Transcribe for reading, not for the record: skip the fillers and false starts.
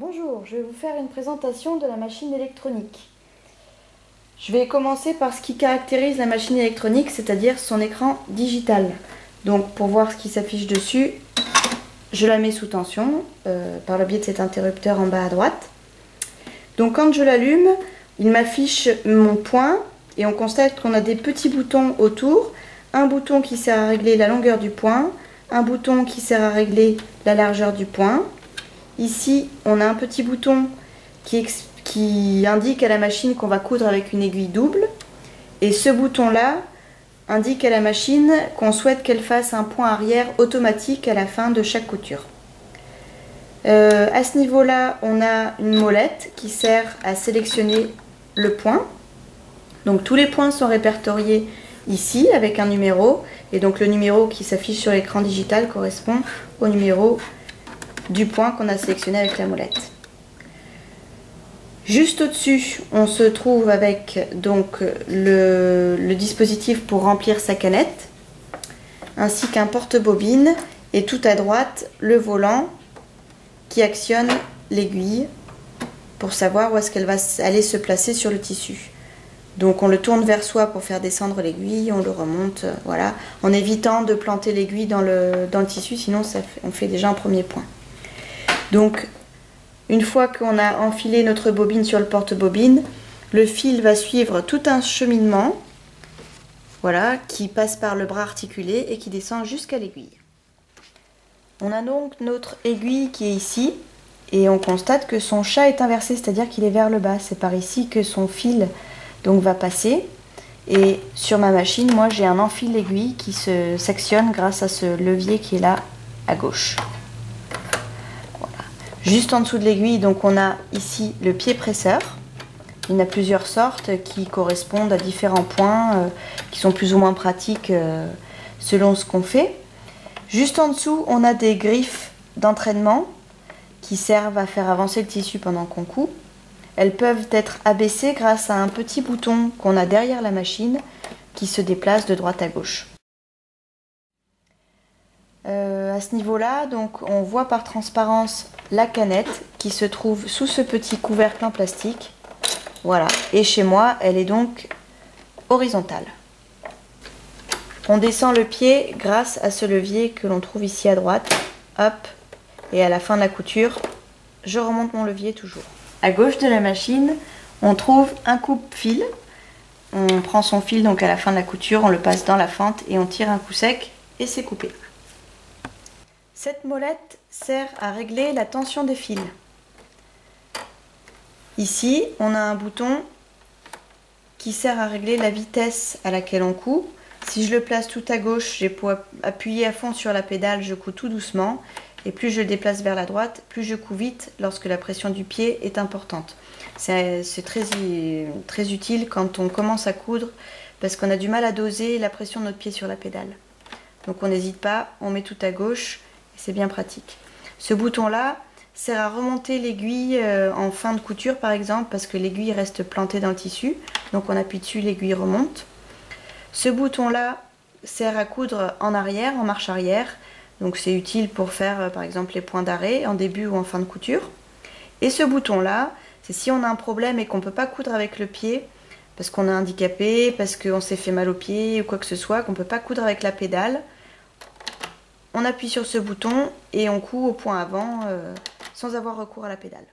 Bonjour, je vais vous faire une présentation de la machine électronique. Je vais commencer par ce qui caractérise la machine électronique, c'est-à-dire son écran digital. Donc pour voir ce qui s'affiche dessus, je la mets sous tension par le biais de cet interrupteur en bas à droite. Donc quand je l'allume, il m'affiche mon point et on constate qu'on a des petits boutons autour. Un bouton qui sert à régler la longueur du point, un bouton qui sert à régler la largeur du point. Ici, on a un petit bouton qui indique à la machine qu'on va coudre avec une aiguille double. Et ce bouton-là indique à la machine qu'on souhaite qu'elle fasse un point arrière automatique à la fin de chaque couture. À ce niveau-là, on a une molette qui sert à sélectionner le point. Donc tous les points sont répertoriés ici avec un numéro. Et donc le numéro qui s'affiche sur l'écran digital correspond au numéro du point qu'on a sélectionné avec la molette. Juste au-dessus, on se trouve avec donc le dispositif pour remplir sa canette, ainsi qu'un porte-bobine, et tout à droite, le volant qui actionne l'aiguille pour savoir où est-ce qu'elle va aller se placer sur le tissu. Donc on le tourne vers soi pour faire descendre l'aiguille, on le remonte, voilà, en évitant de planter l'aiguille dans le tissu, sinon on fait déjà un premier point. Donc, une fois qu'on a enfilé notre bobine sur le porte-bobine, le fil va suivre tout un cheminement, voilà, qui passe par le bras articulé et qui descend jusqu'à l'aiguille. On a donc notre aiguille qui est ici, et on constate que son chat est inversé, c'est-à-dire qu'il est vers le bas. C'est par ici que son fil donc va passer. Et sur ma machine, moi j'ai un enfil d'aiguille qui se sectionne grâce à ce levier qui est là à gauche. Juste en dessous de l'aiguille, donc on a ici le pied presseur. Il y en a plusieurs sortes qui correspondent à différents points, qui sont plus ou moins pratiques selon ce qu'on fait. Juste en dessous, on a des griffes d'entraînement qui servent à faire avancer le tissu pendant qu'on coud. Elles peuvent être abaissées grâce à un petit bouton qu'on a derrière la machine qui se déplace de droite à gauche. À ce niveau-là, donc on voit par transparence la canette qui se trouve sous ce petit couvercle en plastique. Voilà, et chez moi, elle est donc horizontale. On descend le pied grâce à ce levier que l'on trouve ici à droite. Hop, et à la fin de la couture, je remonte mon levier toujours. À gauche de la machine, on trouve un coupe-fil. On prend son fil donc à la fin de la couture, on le passe dans la fente et on tire un coup sec et c'est coupé. Cette molette sert à régler la tension des fils. Ici, on a un bouton qui sert à régler la vitesse à laquelle on coud. Si je le place tout à gauche, j'ai pour appuyer à fond sur la pédale, je couds tout doucement. Et plus je le déplace vers la droite, plus je couds vite lorsque la pression du pied est importante. C'est très utile quand on commence à coudre parce qu'on a du mal à doser la pression de notre pied sur la pédale. Donc on n'hésite pas, on met tout à gauche. C'est bien pratique. Ce bouton-là sert à remonter l'aiguille en fin de couture par exemple parce que l'aiguille reste plantée dans le tissu. Donc on appuie dessus, l'aiguille remonte. Ce bouton-là sert à coudre en arrière, en marche arrière. Donc c'est utile pour faire par exemple les points d'arrêt en début ou en fin de couture. Et ce bouton-là, c'est si on a un problème et qu'on ne peut pas coudre avec le pied parce qu'on est handicapé, parce qu'on s'est fait mal au pied ou quoi que ce soit, qu'on ne peut pas coudre avec la pédale. On appuie sur ce bouton et on coud au point avant sans avoir recours à la pédale.